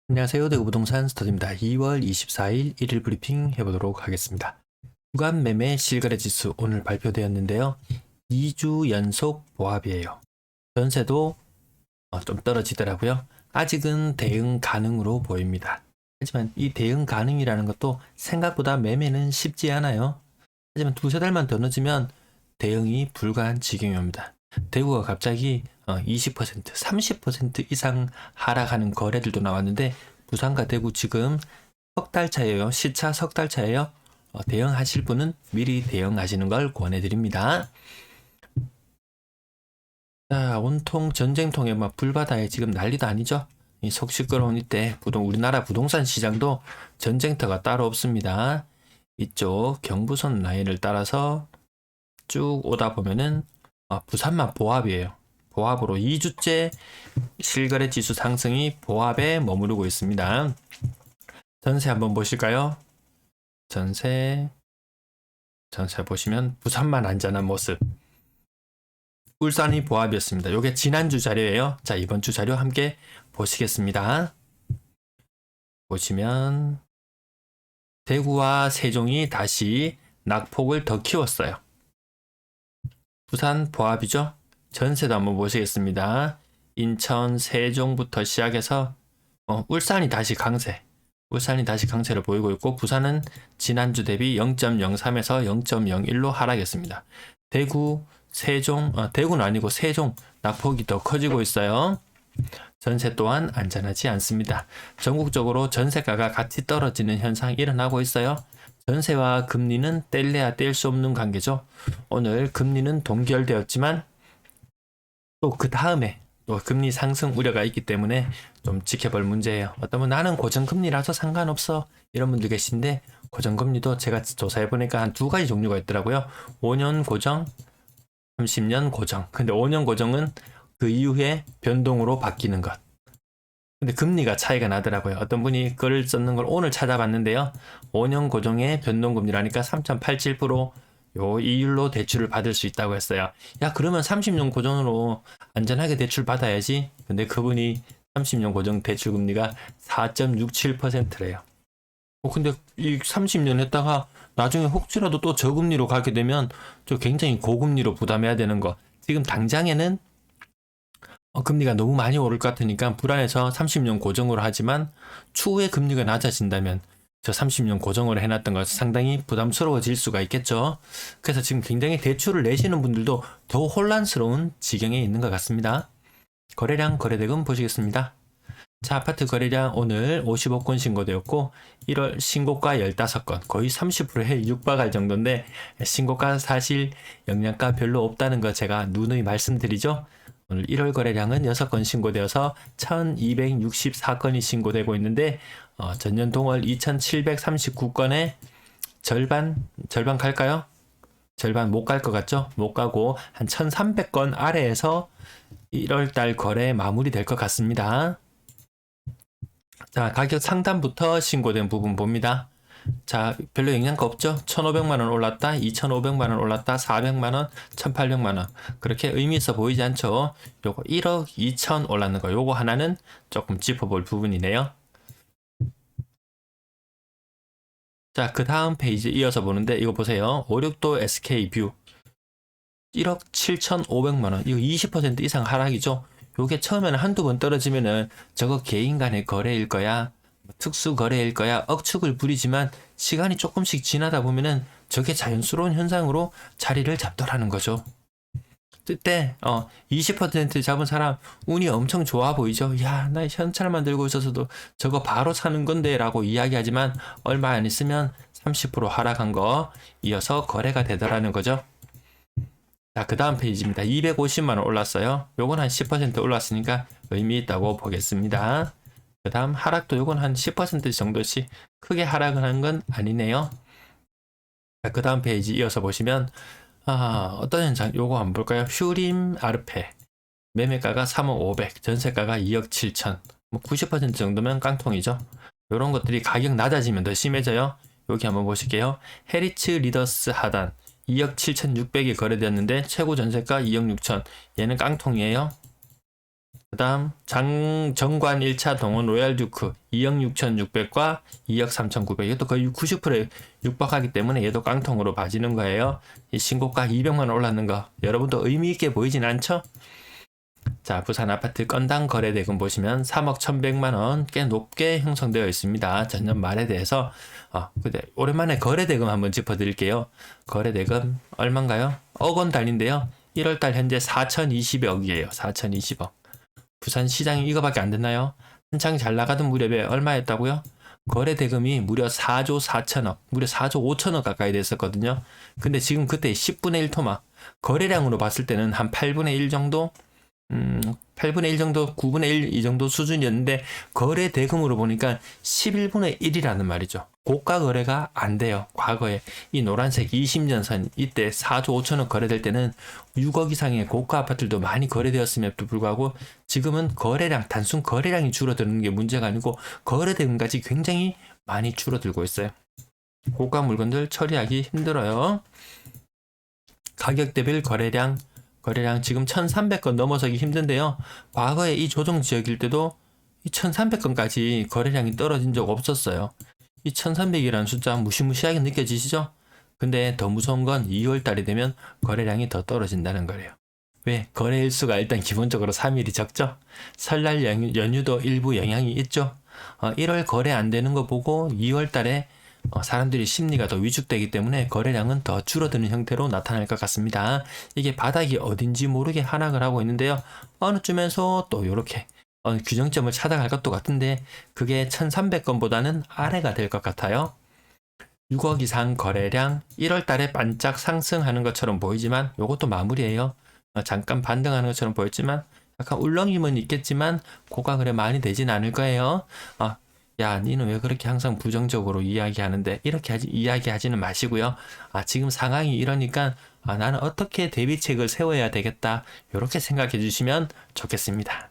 안녕하세요. 대구 부동산 스터디입니다. 2월 24일 1일 브리핑 해보도록 하겠습니다. 주간 매매 실거래 지수 오늘 발표되었는데요. 2주 연속 보합이에요. 전세도 좀 떨어지더라고요. 아직은 대응 가능으로 보입니다. 하지만 이 대응 가능이라는 것도 생각보다 매매는 쉽지 않아요. 하지만 두세 달만 더 늦으면 대응이 불가한 지경이 옵니다. 대구가 갑자기 20%, 30% 이상 하락하는 거래들도 나왔는데 부산과 대구 지금 석 달 차예요. 시차 석 달 차예요. 대응하실 분은 미리 대응하시는 걸 권해드립니다. 자, 온통 전쟁통에 막 불바다에 지금 난리도 아니죠. 이 속 시끄러운 이때 우리나라 부동산 시장도 전쟁터가 따로 없습니다. 이쪽 경부선 라인을 따라서 쭉 오다 보면은 부산만 보합이에요. 보합으로 2주째 실거래 지수 상승이 보합에 머무르고 있습니다. 전세 한번 보실까요? 전세 보시면 부산만 안전한 모습. 울산이 보합이었습니다. 요게 지난주 자료예요. 자, 이번 주 자료 함께 보시겠습니다. 보시면 대구와 세종이 다시 낙폭을 더 키웠어요. 부산 보합이죠. 전세도 한번 보시겠습니다. 인천, 세종부터 시작해서 울산이 다시 강세를 보이고 있고 부산은 지난주 대비 0.03에서 0.01로 하락했습니다. 대구, 세종, 대구는 아니고 세종 낙폭이 더 커지고 있어요. 전세 또한 안전하지 않습니다. 전국적으로 전세가가 같이 떨어지는 현상이 일어나고 있어요. 전세와 금리는 뗄래야 뗄 수 없는 관계죠. 오늘 금리는 동결되었지만 또 그 다음에 또 금리 상승 우려가 있기 때문에 좀 지켜볼 문제예요. 어떤 분 나는 고정금리라서 상관없어 이런 분들 계신데 고정금리도 제가 조사해보니까 한 두 가지 종류가 있더라고요. 5년 고정, 30년 고정. 근데 5년 고정은 그 이후에 변동으로 바뀌는 것. 근데 금리가 차이가 나더라고요. 어떤 분이 글을 썼는 걸 오늘 찾아봤는데요. 5년 고정의 변동금리라니까 3.87% 요 이율로 대출을 받을 수 있다고 했어요. 야, 그러면 30년 고정으로 안전하게 대출 받아야지. 근데 그분이 30년 고정 대출 금리가 4.67%래요. 근데 이 30년 했다가 나중에 혹시라도 또 저금리로 가게 되면 저 굉장히 고금리로 부담해야 되는 거. 지금 당장에는 금리가 너무 많이 오를 것 같으니까 불안해서 30년 고정으로 하지만 추후에 금리가 낮아진다면 저 30년 고정으로 해놨던 것 상당히 부담스러워질 수가 있겠죠. 그래서 지금 굉장히 대출을 내시는 분들도 더 혼란스러운 지경에 있는 것 같습니다. 거래량, 거래대금 보시겠습니다. 자, 아파트 거래량 오늘 55건 신고되었고 1월 신고가 15건, 거의 30%에 육박할 정도인데 신고가 사실 영양가 별로 없다는 거 제가 누누이 말씀드리죠. 오늘 1월 거래량은 6건 신고되어서 1264건이 신고되고 있는데 전년 동월 2739건에 절반 갈까요? 절반 못 갈 것 같죠? 못 가고 한 1300건 아래에서 1월달 거래 마무리될 것 같습니다. 자, 가격 상단부터 신고된 부분 봅니다. 자, 별로 영향가 없죠? 1,500만원 올랐다, 2,500만원 올랐다, 400만원, 1,800만원. 그렇게 의미 있어 보이지 않죠? 요거 1억 2천 올랐는 거, 요거 하나는 조금 짚어볼 부분이네요. 자, 그 다음 페이지 이어서 보는데, 이거 보세요. 56도 SK뷰. 1억 7,500만원. 이거 20% 이상 하락이죠? 요게 처음에는 한두 번 떨어지면은 저거 개인 간의 거래일 거야. 특수 거래일 거야 억측을 부리지만 시간이 조금씩 지나다 보면은 저게 자연스러운 현상으로 자리를 잡더라는 거죠. 그때 20% 잡은 사람 운이 엄청 좋아 보이죠. 야, 나 현찰만 들고 있어서도 저거 바로 사는 건데 라고 이야기하지만 얼마 안 있으면 30% 하락한 거 이어서 거래가 되더라는 거죠. 자, 그 다음 페이지입니다. 250만원 올랐어요. 요건 한 10% 올랐으니까 의미 있다고 보겠습니다. 그 다음 하락도 요건 한 10% 정도씩 크게 하락을 한 건 아니네요. 그 다음 페이지 이어서 보시면 어떤 현상 요거 한번 볼까요? 휴림 아르페 매매가가 3억 500, 전세가가 2억 7천, 뭐 90% 정도면 깡통이죠. 요런 것들이 가격 낮아지면 더 심해져요. 여기 한번 보실게요. 헤리츠 리더스 하단 2억 7,600이 거래되었는데 최고 전세가 2억 6천, 얘는 깡통이에요. 그다음 정관 1차 동원 로얄 듀크 2억 6,600과 2억 3,900. 이것도 거의 90%에 육박하기 때문에 얘도 깡통으로 봐지는 거예요. 이 신고가 200만 원 올랐는 거 여러분도 의미 있게 보이진 않죠? 자, 부산 아파트 건당 거래대금 보시면 3억 1,100만 원 꽤 높게 형성되어 있습니다. 전년 말에 대해서 근데 오랜만에 거래대금 한번 짚어드릴게요. 거래대금 얼마인가요? 억 원 달린데요. 1월달 현재 4,020억이에요. 4,020억. 부산 시장이 이거밖에 안 됐나요? 한창 잘 나가던 무렵에 얼마였다고요? 거래대금이 무려 4조 4천억, 무려 4조 5천억 가까이 됐었거든요. 근데 지금 그때 10분의 1 토막, 거래량으로 봤을 때는 한 8분의 1 정도? 8분의 1 정도, 9분의 1 이 정도 수준이었는데 거래 대금으로 보니까 11분의 1이라는 말이죠. 고가 거래가 안 돼요. 과거에 이 노란색 20년선 이때 4조 5천억 거래될 때는 6억 이상의 고가 아파트들도 많이 거래되었음에도 불구하고 지금은 거래량, 단순 거래량이 줄어드는 게 문제가 아니고 거래 대금까지 굉장히 많이 줄어들고 있어요. 고가 물건들 처리하기 힘들어요. 가격대별 거래량 지금 1,300건 넘어서기 힘든데요. 과거에 이 조정 지역일 때도 이 1,300건까지 거래량이 떨어진 적 없었어요. 이 1,300이라는 숫자 무시무시하게 느껴지시죠? 근데 더 무서운 건 2월 달이 되면 거래량이 더 떨어진다는 거예요. 왜? 거래 일수가 일단 기본적으로 3일이 적죠? 설날 연휴도 일부 영향이 있죠? 1월 거래 안 되는 거 보고 2월 달에 사람들이 심리가 더 위축되기 때문에 거래량은 더 줄어드는 형태로 나타날 것 같습니다. 이게 바닥이 어딘지 모르게 하락을 하고 있는데요. 어느 쯤에서 또 이렇게 규정점을 찾아갈 것도 같은데 그게 1,300건보다는 아래가 될 것 같아요. 6억 이상 거래량 1월 달에 반짝 상승하는 것처럼 보이지만 이것도 마무리예요. 잠깐 반등하는 것처럼 보였지만 약간 울렁임은 있겠지만 고가 거래 많이 되진 않을 거예요. 야, 니는 왜 그렇게 항상 부정적으로 이야기하는데 이렇게 이야기하지는 마시고요. 지금 상황이 이러니까 나는 어떻게 대비책을 세워야 되겠다. 이렇게 생각해 주시면 좋겠습니다.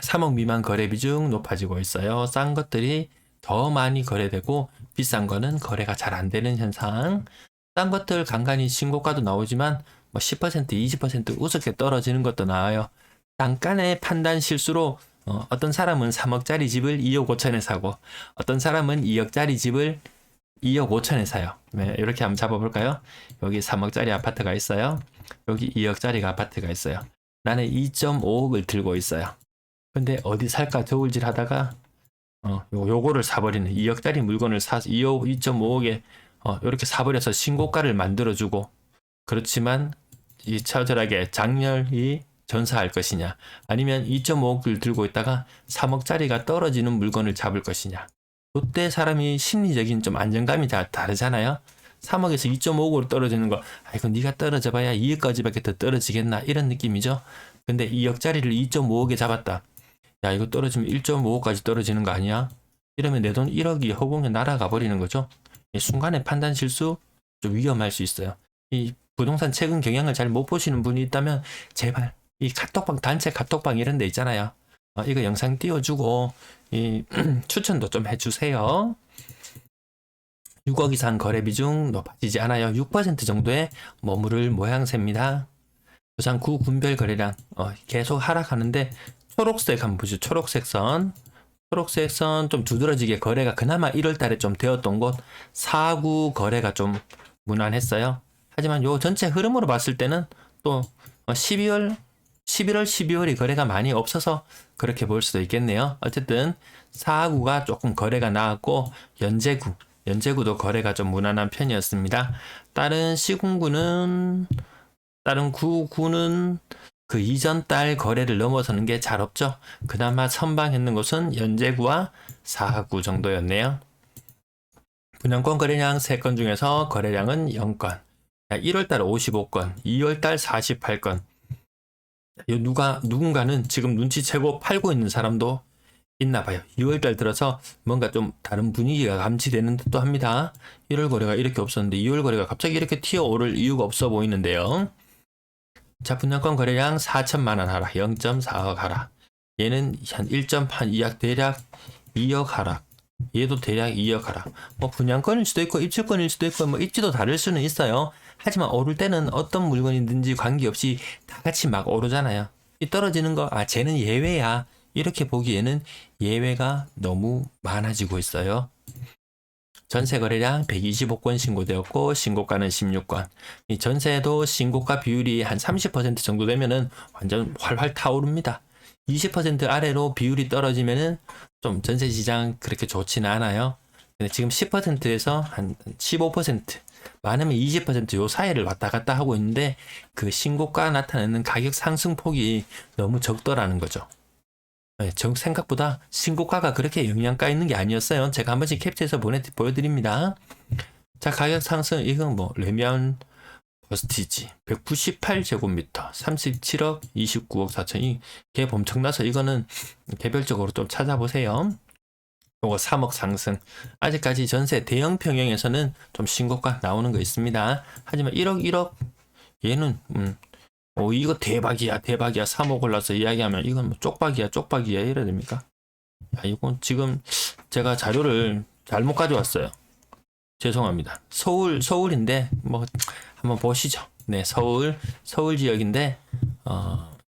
3억 미만 거래 비중 높아지고 있어요. 싼 것들이 더 많이 거래되고 비싼 거는 거래가 잘 안 되는 현상. 싼 것들 간간히 신고가도 나오지만 10%, 20% 우습게 떨어지는 것도 나와요. 잠깐의 판단 실수로 어떤 사람은 3억짜리 집을 2억 5천에 사고 어떤 사람은 2억짜리 집을 2억 5천에 사요. 네, 이렇게 한번 잡아볼까요? 여기 3억짜리 아파트가 있어요. 여기 2억짜리 아파트가 있어요. 나는 2.5억을 들고 있어요. 근데 어디 살까 저울질 하다가 요거를 사버리는 2억짜리 물건을 사서 2.5억에 이렇게 사버려서 신고가를 만들어주고 그렇지만 이 처절하게 장렬히 전사할 것이냐 아니면 2.5억을 들고 있다가 3억짜리가 떨어지는 물건을 잡을 것이냐. 그때 사람이 심리적인 좀 안정감이 다 다르잖아요. 3억에서 2.5억으로 떨어지는 거 이거 네가 떨어져 봐야 2억까지밖에 더 떨어지겠나 이런 느낌이죠. 근데 2억짜리를 2.5억에 잡았다. 야 이거 떨어지면 1.5억까지 떨어지는 거 아니야? 이러면 내 돈 1억이 허공에 날아가 버리는 거죠. 이 순간의 판단 실수 좀 위험할 수 있어요. 이 부동산 최근 경향을 잘 못 보시는 분이 있다면 제발 이 카톡방 단체 카톡방 이런 데 있잖아요. 이거 영상 띄워주고 이 추천도 좀 해주세요. 6억 이상 거래 비중 높아지지 않아요. 6% 정도에 머무를 모양새입니다. 부산 구 군별 거래량 계속 하락하는데 초록색 한번 보시죠. 초록색 선 좀 두드러지게 거래가 그나마 1월 달에 좀 되었던 곳 4구 거래가 좀 무난했어요. 하지만 요 전체 흐름으로 봤을 때는 또 11월, 12월이 거래가 많이 없어서 그렇게 볼 수도 있겠네요. 어쨌든 4구가 조금 거래가 나왔고 연제구도 거래가 좀 무난한 편이었습니다. 다른 시군구는 다른 구는 그 이전 달 거래를 넘어서는 게 잘 없죠. 그나마 선방했는 곳은 연제구와 4구 정도였네요. 분양권 거래량 3건 중에서 거래량은 0건. 1월달 55건, 2월달 48건. 누군가는 지금 눈치채고 팔고 있는 사람도 있나 봐요. 2월달 들어서 뭔가 좀 다른 분위기가 감지되는 듯도 합니다. 1월 거래가 이렇게 없었는데 2월 거래가 갑자기 이렇게 튀어오를 이유가 없어 보이는데요. 자, 분양권 거래량 4천만 원 하락, 0.4억 하락. 얘는 한 1.2억 대략 2억 하락. 얘도 대략 2억 하락. 분양권일 수도 있고 입주권일 수도 있고 입지도 다를 수는 있어요. 하지만 오를 때는 어떤 물건이든지 관계없이 다 같이 막 오르잖아요. 이 떨어지는 거, 쟤는 예외야. 이렇게 보기에는 예외가 너무 많아지고 있어요. 전세 거래량 125건 신고되었고 신고가는 16건. 이 전세도 신고가 비율이 한 30% 정도 되면은 완전 활활 타오릅니다. 20% 아래로 비율이 떨어지면은 좀 전세 시장 그렇게 좋지는 않아요. 근데 지금 10%에서 한 15%, 많으면 20%요 사이를 왔다 갔다 하고 있는데 그 신고가 나타내는 가격 상승폭이 너무 적더라는 거죠. 네, 생각보다 신고가가 그렇게 영향가 있는 게 아니었어요. 제가 한 번씩 캡처해서 보여드립니다. 자, 가격 상승, 이건 뭐, 레미안 버스티지, 198제곱미터, 37억, 29억 4천이 갭 엄청나서 이거는 개별적으로 좀 찾아보세요. 요거 3억 상승. 아직까지 전세 대형 평형에서는 좀 신고가 나오는 거 있습니다. 하지만 1억, 얘는, 이거 대박이야 3억 올라서 이야기하면 이건 뭐 쪽박이야 이래야 됩니까? 이건 지금 제가 자료를 잘못 가져왔어요. 죄송합니다. 서울인데 뭐 한번 보시죠. 네, 서울 지역인데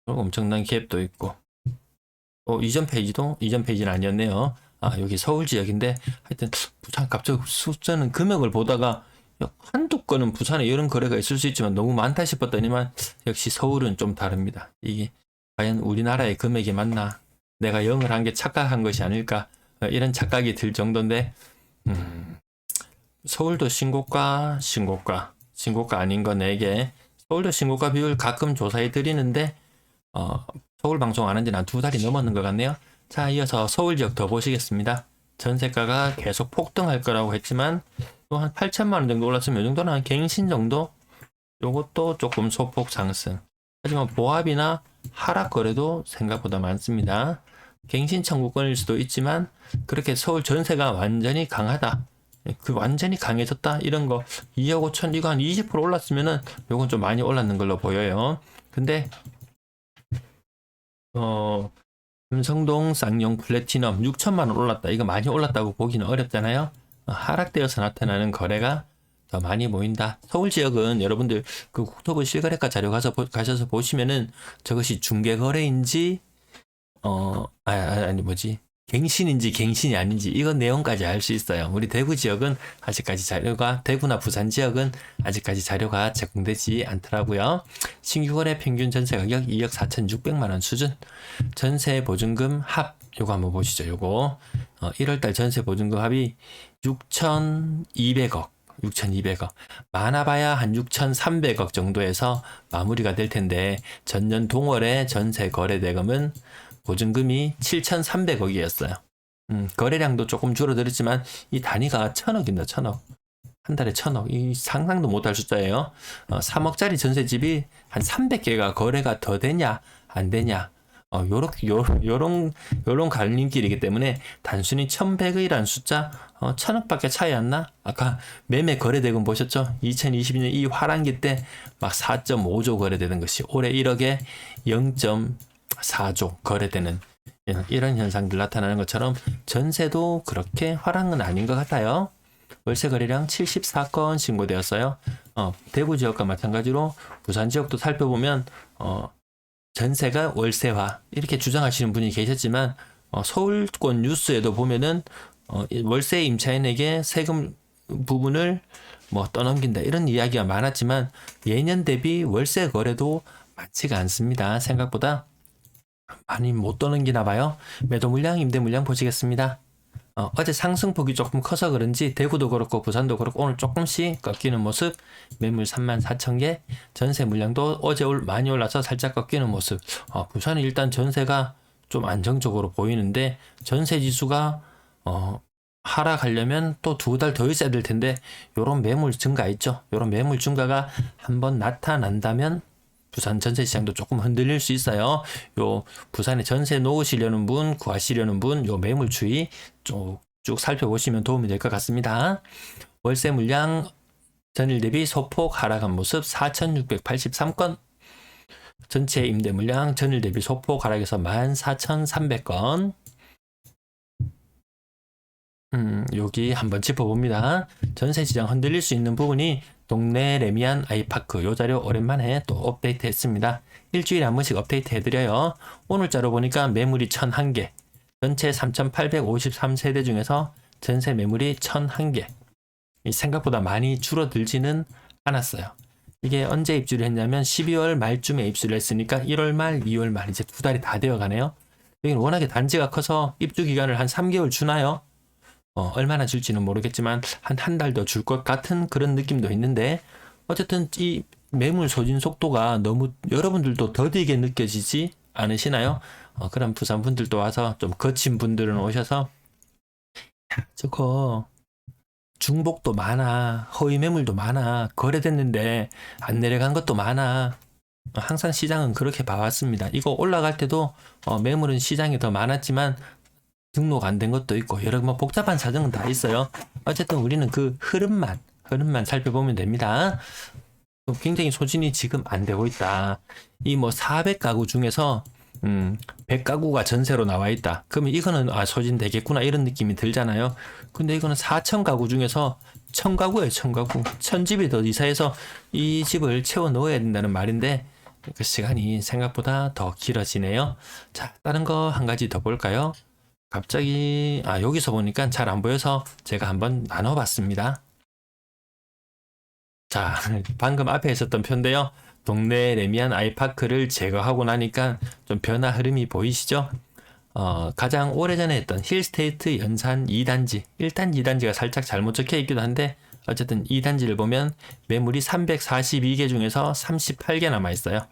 엄청난 갭도 있고 이전 페이지는 아니었네요. 여기 서울 지역인데 하여튼 부산 갑자기 숫자는 금액을 보다가 한두 건은 부산에 이런 거래가 있을 수 있지만 너무 많다 싶었더니만 역시 서울은 좀 다릅니다. 이게 과연 우리나라의 금액이 맞나? 내가 0을 한 게 착각한 것이 아닐까? 이런 착각이 들 정도인데 서울도 신고가 아닌 거 4개. 서울도 신고가 비율 가끔 조사해 드리는데 서울 방송 안 한 지는 한 2달이 넘었는 것 같네요. 자, 이어서 서울 지역 더 보시겠습니다. 전세가가 계속 폭등할 거라고 했지만 또 한 8천만 원 정도 올랐으면 이 정도는 한 갱신 정도? 요것도 조금 소폭 상승. 하지만 보합이나 하락 거래도 생각보다 많습니다. 갱신 청구권일 수도 있지만 그렇게 서울 전세가 완전히 강하다. 완전히 강해졌다. 이런 거 2억 5천 이거 한 20% 올랐으면은 요건 좀 많이 올랐는 걸로 보여요. 근데 금성동 쌍용 플래티넘 6천만 원 올랐다. 이거 많이 올랐다고 보기는 어렵잖아요. 하락되어서 나타나는 거래가 더 많이 보인다. 서울 지역은 여러분들 그 국토부 실거래가 자료 가셔서 보시면은 저것이 중개거래인지 갱신인지 갱신이 아닌지 이건 내용까지 알 수 있어요. 우리 대구 지역은 아직까지 대구나 부산 지역은 아직까지 자료가 제공되지 않더라고요. 신규 거래 평균 전세 가격 2억 4,600만 원 수준. 전세 보증금 합 요거 한번 보시죠. 요거 1월달 전세 보증금 합이 6,200억 많아봐야 한 6,300억 정도에서 마무리가 될 텐데 전년 동월의 전세 거래 대금은 보증금이 7,300억이었어요. 거래량도 조금 줄어들었지만 이 단위가 1,000억입니다. 1,000억. 한 달에 1,000억. 이 상상도 못할 숫자예요. 3억짜리 전세집이 한 300개가 거래가 더 되냐 안 되냐. 요런 갈림길이기 때문에 단순히 1,100억이라는 숫자 1,000억밖에 차이 안 나? 아까 매매 거래대금 보셨죠? 2022년 이 화랑기 때 막 4.5조 거래되는 것이 올해 1억에 0.4조 거래되는 이런 현상들 나타나는 것처럼 전세도 그렇게 화랑은 아닌 것 같아요. 월세 거래량 74건 신고되었어요. 대구 지역과 마찬가지로 부산 지역도 살펴보면 전세가 월세화 이렇게 주장하시는 분이 계셨지만 서울권 뉴스에도 보면은 월세 임차인에게 세금 부분을 떠넘긴다 이런 이야기가 많았지만 예년 대비 월세 거래도 많지가 않습니다. 생각보다 많이 못 떠넘기나 봐요. 매도 물량, 임대 물량 보시겠습니다. 어제 상승폭이 조금 커서 그런지 대구도 그렇고 부산도 그렇고 오늘 조금씩 꺾이는 모습. 매물 34,000개. 전세 물량도 어제 많이 올라서 살짝 꺾이는 모습. 부산은 일단 전세가 좀 안정적으로 보이는데 전세 지수가 하락하려면 또 2달 더 있어야 될 텐데 요런 매물 증가 있죠. 요런 매물 증가가 한번 나타난다면 부산 전세 시장도 조금 흔들릴 수 있어요. 요 부산에 전세 놓으시려는 분, 구하시려는 분, 요 매물 추이 쭉 살펴보시면 도움이 될 것 같습니다. 월세 물량 전일 대비 소폭 하락한 모습 4,683건. 전체 임대 물량 전일 대비 소폭 하락해서 14,300건. 여기 한번 짚어봅니다. 전세 시장 흔들릴 수 있는 부분이 동네 레미안 아이파크 요 자료 오랜만에 또 업데이트 했습니다. 일주일에 한 번씩 업데이트 해드려요. 오늘자로 보니까 매물이 1001개. 전체 3,853세대 중에서 전세 매물이 1001개. 생각보다 많이 줄어들지는 않았어요. 이게 언제 입주를 했냐면 12월 말쯤에 입주를 했으니까 1월 말, 2월 말 이제 2달이 다 되어 가네요. 여기는 워낙에 단지가 커서 입주 기간을 한 3개월 주나요? 얼마나 줄지는 모르겠지만 한 달 더 줄 것 같은 그런 느낌도 있는데 어쨌든 이 매물 소진 속도가 너무 여러분들도 더디게 느껴지지 않으시나요? 그럼 부산 분들도 와서 좀 거친 분들은 오셔서 저거 중복도 많아, 허위 매물도 많아, 거래됐는데 안 내려간 것도 많아. 항상 시장은 그렇게 봐왔습니다. 이거 올라갈 때도 매물은 시장에 더 많았지만 등록 안 된 것도 있고 여러 뭐 복잡한 사정은 다 있어요. 어쨌든 우리는 그 흐름만 살펴보면 됩니다. 굉장히 소진이 지금 안 되고 있다. 이 뭐 400가구 중에서 100가구가 전세로 나와 있다. 그러면 이거는 소진 되겠구나 이런 느낌이 들잖아요. 근데 이거는 4,000가구 중에서 1,000가구예요. 1,000가구. 1,000집이 더 이사해서 이 집을 채워 넣어야 된다는 말인데 그 시간이 생각보다 더 길어지네요. 자, 다른 거 한 가지 더 볼까요? 갑자기 여기서 보니까 잘 안 보여서 제가 한번 나눠봤습니다. 자, 방금 앞에 있었던 표인데요. 동네 레미안 아이파크를 제거하고 나니까 좀 변화 흐름이 보이시죠? 가장 오래전에 했던 힐스테이트 연산 2단지, 1단지, 2단지가 살짝 잘못 적혀 있기도 한데 어쨌든 2단지를 보면 매물이 342개 중에서 38개 남아 있어요.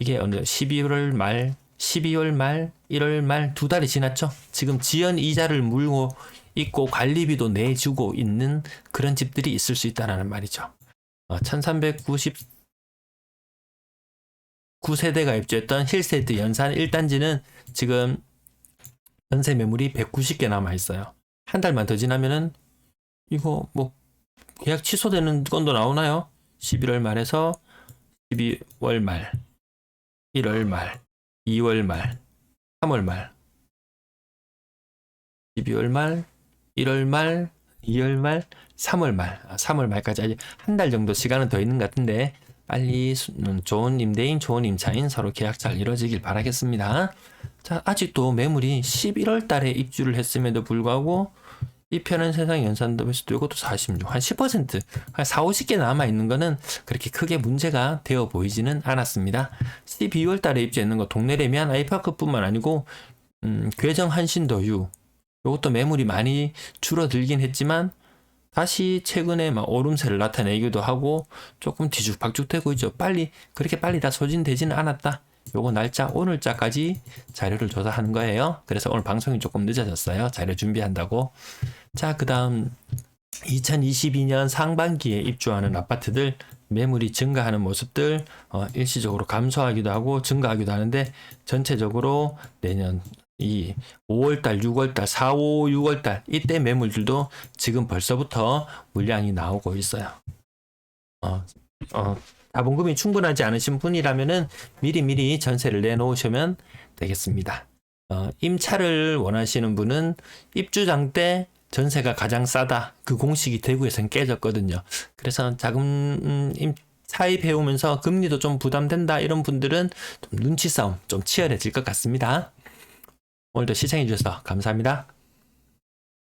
이게 어느 12월 말, 12월 말, 1월 말 2달이 지났죠? 지금 지연 이자를 물고 있고 관리비도 내주고 있는 그런 집들이 있을 수 있다는 말이죠. 1399세대가 입주했던 힐스테이트 연산 1단지는 지금 전세 매물이 190개 남아 있어요. 한 달만 더 지나면은 이거 뭐 계약 취소되는 건도 나오나요? 11월 말에서 12월 말, 1월 말, 2월 말, 3월 말, 12월 말, 1월 말, 2월 말, 3월 말, 3월 말까지 아직 한 달 정도 시간은 더 있는 것 같은데 빨리 좋은 임대인, 좋은 임차인 서로 계약 잘 이루어지길 바라겠습니다. 자, 아직도 매물이 11월 달에 입주를 했음에도 불구하고 이 편한 세상 연산도에서도 이것도 46, 한 10%, 한 4, 50개 남아있는 거는 그렇게 크게 문제가 되어 보이지는 않았습니다. 12월 달에 입주했는 거 동네 레미안 아이파크뿐만 아니고 괴정 한신도유 이것도 매물이 많이 줄어들긴 했지만 다시 최근에 막 오름세를 나타내기도 하고 조금 뒤죽박죽되고 있죠. 그렇게 빨리 다 소진되지는 않았다. 요거 날짜 오늘자까지 자료를 조사하는 거예요. 그래서 오늘 방송이 조금 늦어졌어요. 자료 준비한다고. 자, 그 다음 2022년 상반기에 입주하는 아파트들 매물이 증가하는 모습들 일시적으로 감소하기도 하고 증가하기도 하는데 전체적으로 내년 이 5월달, 6월달, 4, 5, 6월달 이때 매물들도 지금 벌써부터 물량이 나오고 있어요. 자본금이 충분하지 않으신 분이라면은 미리미리 전세를 내놓으시면 되겠습니다. 임차를 원하시는 분은 입주장 때 전세가 가장 싸다. 그 공식이 대구에서는 깨졌거든요. 그래서 자금 차입해 오면서 금리도 좀 부담된다 이런 분들은 좀 눈치 싸움 좀 치열해질 것 같습니다. 오늘도 시청해 주셔서 감사합니다.